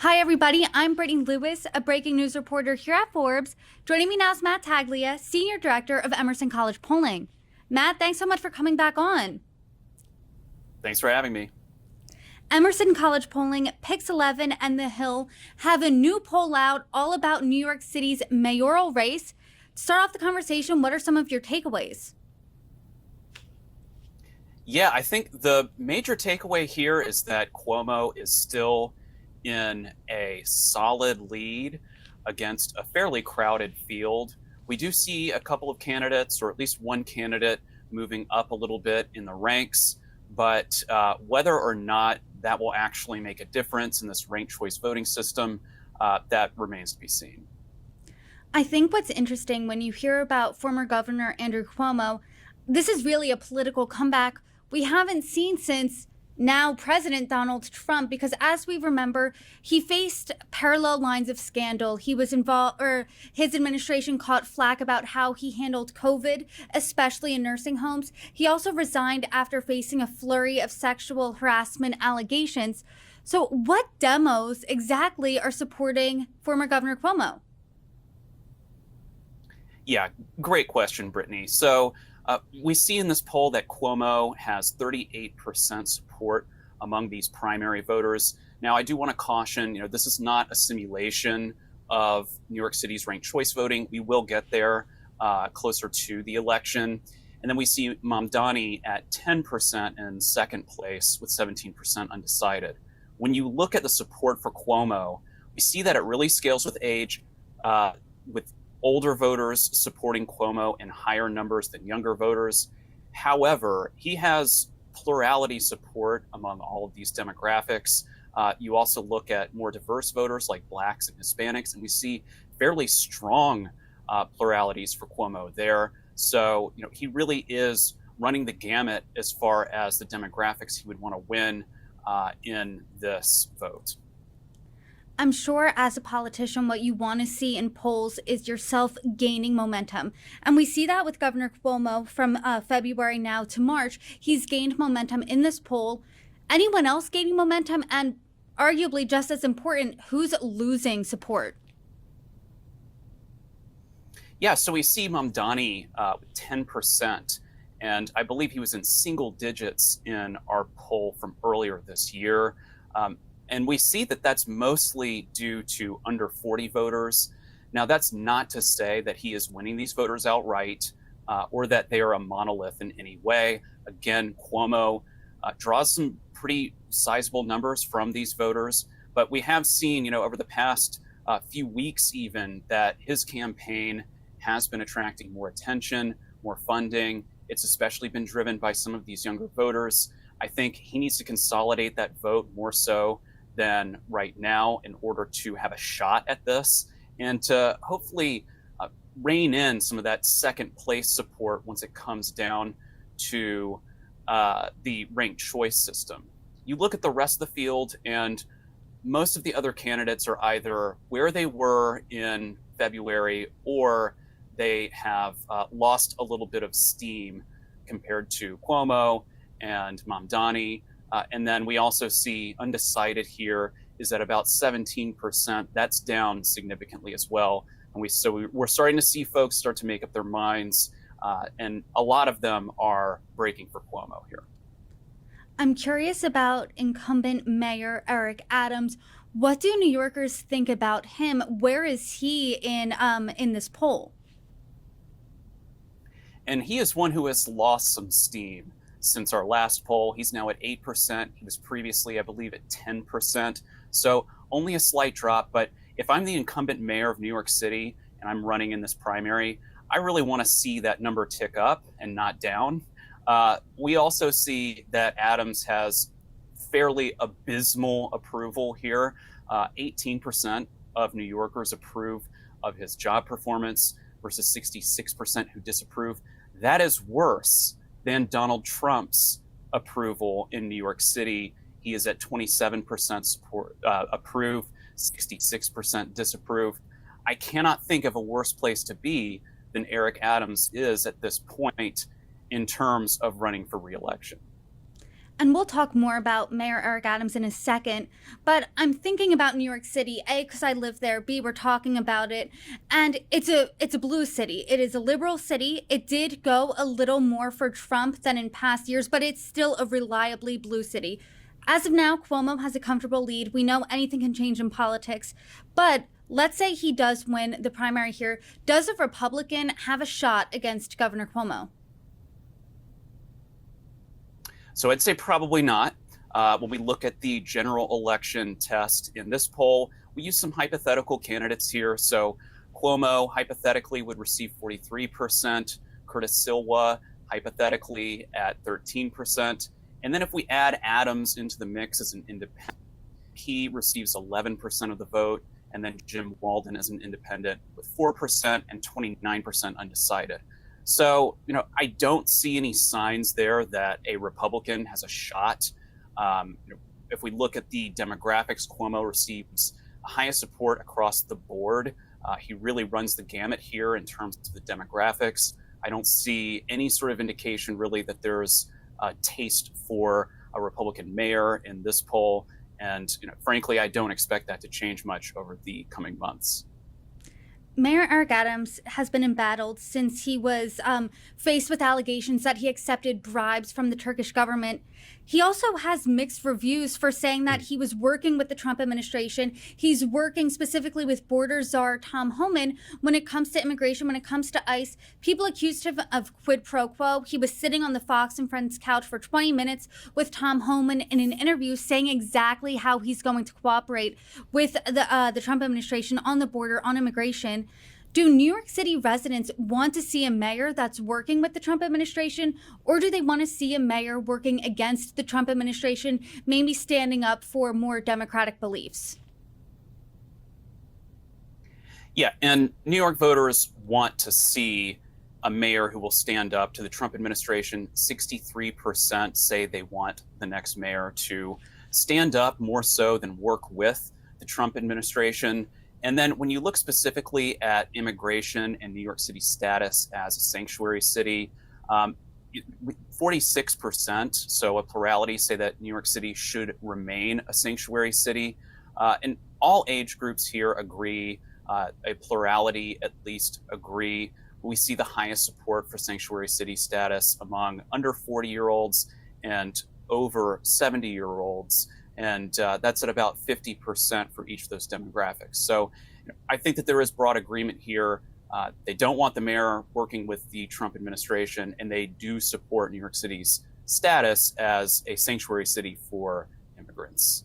Hi, everybody. I'm Brittany Lewis, a breaking news reporter here at Forbes. Joining me now is Matt Taglia, Senior Director of Emerson College Polling. Matt, thanks so much for coming back on. Thanks for having me. Emerson College Polling, Pix 11, and The Hill have a new poll out all about New York City's mayoral race. To start off the conversation, what are some of your takeaways? Yeah, I think the major takeaway here is that Cuomo is still in a solid lead against a fairly crowded field. We do see a couple of candidates, or at least one candidate, moving up a little bit in the ranks, but whether or not that will actually make a difference in this ranked choice voting system, that remains to be seen. I think what's interesting when you hear about former Governor Andrew Cuomo, this is really a political comeback we haven't seen since now President Donald Trump, because as we remember, he faced parallel lines of scandal. He was involved, or his administration caught flack about how he handled COVID, especially in nursing homes. He also resigned after facing a flurry of sexual harassment allegations. So what demos exactly are supporting former Governor Cuomo? Yeah, great question, Brittany. So we see in this poll that Cuomo has 38% support among these primary voters. Now, I do want to caution, this is not a simulation of New York City's ranked choice voting. We will get there closer to the election. And then we see Mamdani at 10% in second place with 17% undecided. When you look at the support for Cuomo, we see that it really scales with age, with older voters supporting Cuomo in higher numbers than younger voters. However, he has plurality support among all of these demographics. You also look at more diverse voters like Blacks and Hispanics, and we see fairly strong pluralities for Cuomo there. So, he really is running the gamut as far as the demographics he would want to win in this vote. I'm sure as a politician, what you want to see in polls is yourself gaining momentum. And we see that with Governor Cuomo from February now to March. He's gained momentum in this poll. Anyone else gaining momentum? And arguably just as important, who's losing support? Yeah, so we see Mamdani with 10%. And I believe he was in single digits in our poll from earlier this year. And we see that that's mostly due to under 40 voters. Now, that's not to say that he is winning these voters outright or that they are a monolith in any way. Again, Cuomo draws some pretty sizable numbers from these voters. But we have seen, over the past few weeks even, that his campaign has been attracting more attention, more funding. It's especially been driven by some of these younger voters. I think he needs to consolidate that vote more so than right now in order to have a shot at this and to hopefully rein in some of that second place support once it comes down to the ranked choice system. You look at the rest of the field, and most of the other candidates are either where they were in February or they have lost a little bit of steam compared to Cuomo and Mamdani. And then we also see undecided here is at about 17%. That's down significantly as well. And we're starting to see folks start to make up their minds. And a lot of them are breaking for Cuomo here. I'm curious about incumbent Mayor Eric Adams. What do New Yorkers think about him? Where is he in this poll? And he is one who has lost some steam since our last poll. He's now at 8%. He was previously, I believe, at 10%. So only a slight drop. But if I'm the incumbent mayor of New York City and I'm running in this primary, I really want to see that number tick up and not down. We also see that Adams has fairly abysmal approval here. 18% of New Yorkers approve of his job performance versus 66% who disapprove. That is worse than Donald Trump's approval in New York City. He is at 27% support, approve, 66% disapprove. I cannot think of a worse place to be than Eric Adams is at this point in terms of running for re-election. And we'll talk more about Mayor Eric Adams in a second. But I'm thinking about New York City, A, because I live there, B, we're talking about it. And it's a blue city. It is a liberal city. It did go a little more for Trump than in past years, but it's still a reliably blue city. As of now, Cuomo has a comfortable lead. We know anything can change in politics. But let's say he does win the primary here. Does a Republican have a shot against Governor Cuomo? So I'd say probably not. When we look at the general election test in this poll, we use some hypothetical candidates here. So Cuomo hypothetically would receive 43%, Curtis Silva hypothetically at 13%. And then if we add Adams into the mix as an independent, he receives 11% of the vote. And then Jim Walden as an independent with 4% and 29% undecided. So, I don't see any signs there that a Republican has a shot. If we look at the demographics, Cuomo receives the highest support across the board. He really runs the gamut here in terms of the demographics. I don't see any sort of indication really that there's a taste for a Republican mayor in this poll. And, frankly, I don't expect that to change much over the coming months. Mayor Eric Adams has been embattled since he was faced with allegations that he accepted bribes from the Turkish government. He also has mixed reviews for saying that he was working with the Trump administration. He's working specifically with border czar Tom Homan when it comes to immigration, when it comes to ICE. People accused him of quid pro quo. He was sitting on the Fox and Friends couch for 20 minutes with Tom Homan in an interview saying exactly how he's going to cooperate with the Trump administration on the border, on immigration. Do New York City residents want to see a mayor that's working with the Trump administration, or do they want to see a mayor working against the Trump administration, maybe standing up for more democratic beliefs? Yeah, and New York voters want to see a mayor who will stand up to the Trump administration. 63% say they want the next mayor to stand up more so than work with the Trump administration. And then when you look specifically at immigration and New York City's status as a sanctuary city, 46%, so a plurality, say that New York City should remain a sanctuary city. And all age groups here agree, a plurality at least agree. We see the highest support for sanctuary city status among under 40-year-olds and over 70-year-olds. And that's at about 50% for each of those demographics. So I think that there is broad agreement here. They don't want the mayor working with the Trump administration, and they do support New York City's status as a sanctuary city for immigrants.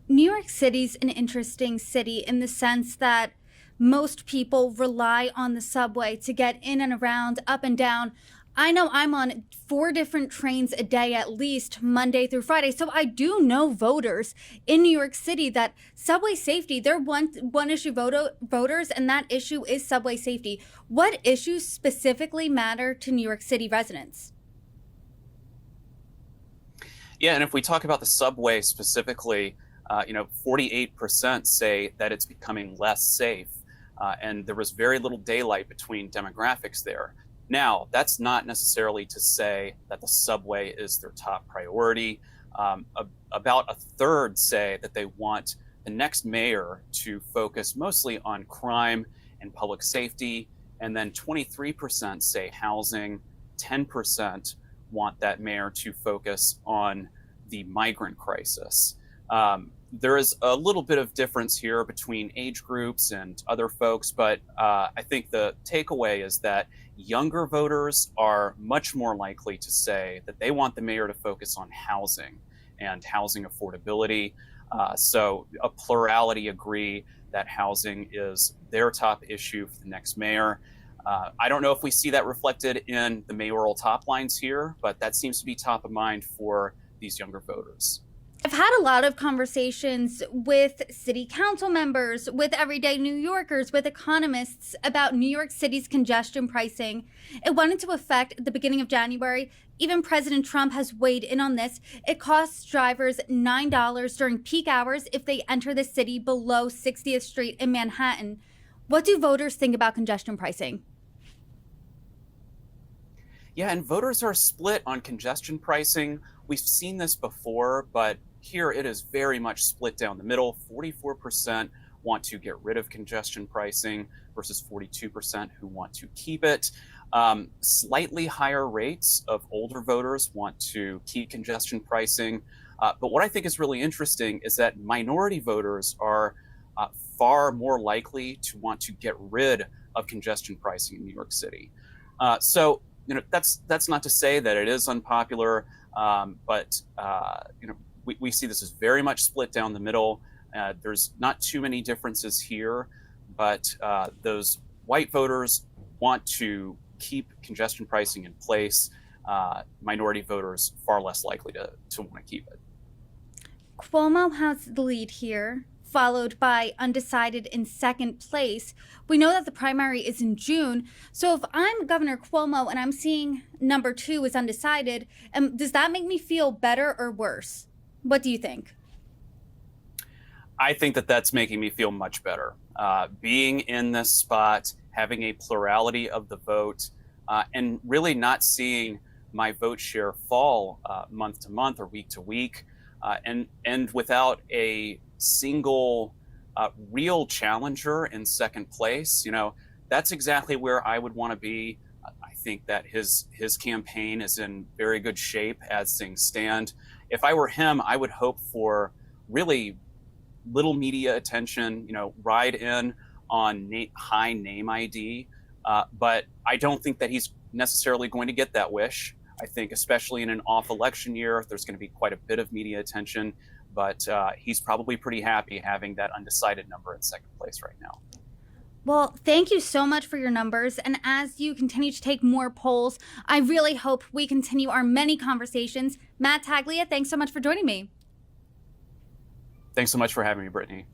New York City's an interesting city in the sense that most people rely on the subway to get in and around, up and down. I know I'm on 4 different trains a day, at least Monday through Friday. So I do know voters in New York City that subway safety, they're one issue voters, and that issue is subway safety. What issues specifically matter to New York City residents? Yeah, and if we talk about the subway specifically, 48% say that it's becoming less safe. And there was very little daylight between demographics there. Now, that's not necessarily to say that the subway is their top priority. About a third say that they want the next mayor to focus mostly on crime and public safety. And then 23% say housing, 10% want that mayor to focus on the migrant crisis. There is a little bit of difference here between age groups and other folks, but I think the takeaway is that younger voters are much more likely to say that they want the mayor to focus on housing and housing affordability. So a plurality agree that housing is their top issue for the next mayor. I don't know if we see that reflected in the mayoral top lines here, but that seems to be top of mind for these younger voters. I've had a lot of conversations with city council members, with everyday New Yorkers, with economists about New York City's congestion pricing. It went into effect at the beginning of January. Even President Trump has weighed in on this. It costs drivers $9 during peak hours if they enter the city below 60th Street in Manhattan. What do voters think about congestion pricing? Yeah, and voters are split on congestion pricing. We've seen this before, but here it is very much split down the middle. 44% want to get rid of congestion pricing versus 42% who want to keep it. Slightly higher rates of older voters want to keep congestion pricing. But what I think is really interesting is that minority voters are far more likely to want to get rid of congestion pricing in New York City. So that's not to say that it is unpopular, but we see this as very much split down the middle. There's not too many differences here, but those white voters want to keep congestion pricing in place. Minority voters far less likely to want to keep it. Cuomo has the lead here, followed by undecided in second place. We know that the primary is in June. So if I'm Governor Cuomo and I'm seeing number 2 is undecided, does that make me feel better or worse? What do you think? I think that that's making me feel much better. Being in this spot, having a plurality of the vote, and really not seeing my vote share fall month to month or week to week, and without a single real challenger in second place, that's exactly where I would want to be. I think that his campaign is in very good shape as things stand. If I were him, I would hope for really little media attention, ride in on high name ID. But I don't think that he's necessarily going to get that wish. I think especially in an off election year, there's going to be quite a bit of media attention, but he's probably pretty happy having that undecided number in second place right now. Well, thank you so much for your numbers. And as you continue to take more polls, I really hope we continue our many conversations. Matt Taglia, thanks so much for joining me. Thanks so much for having me, Brittany.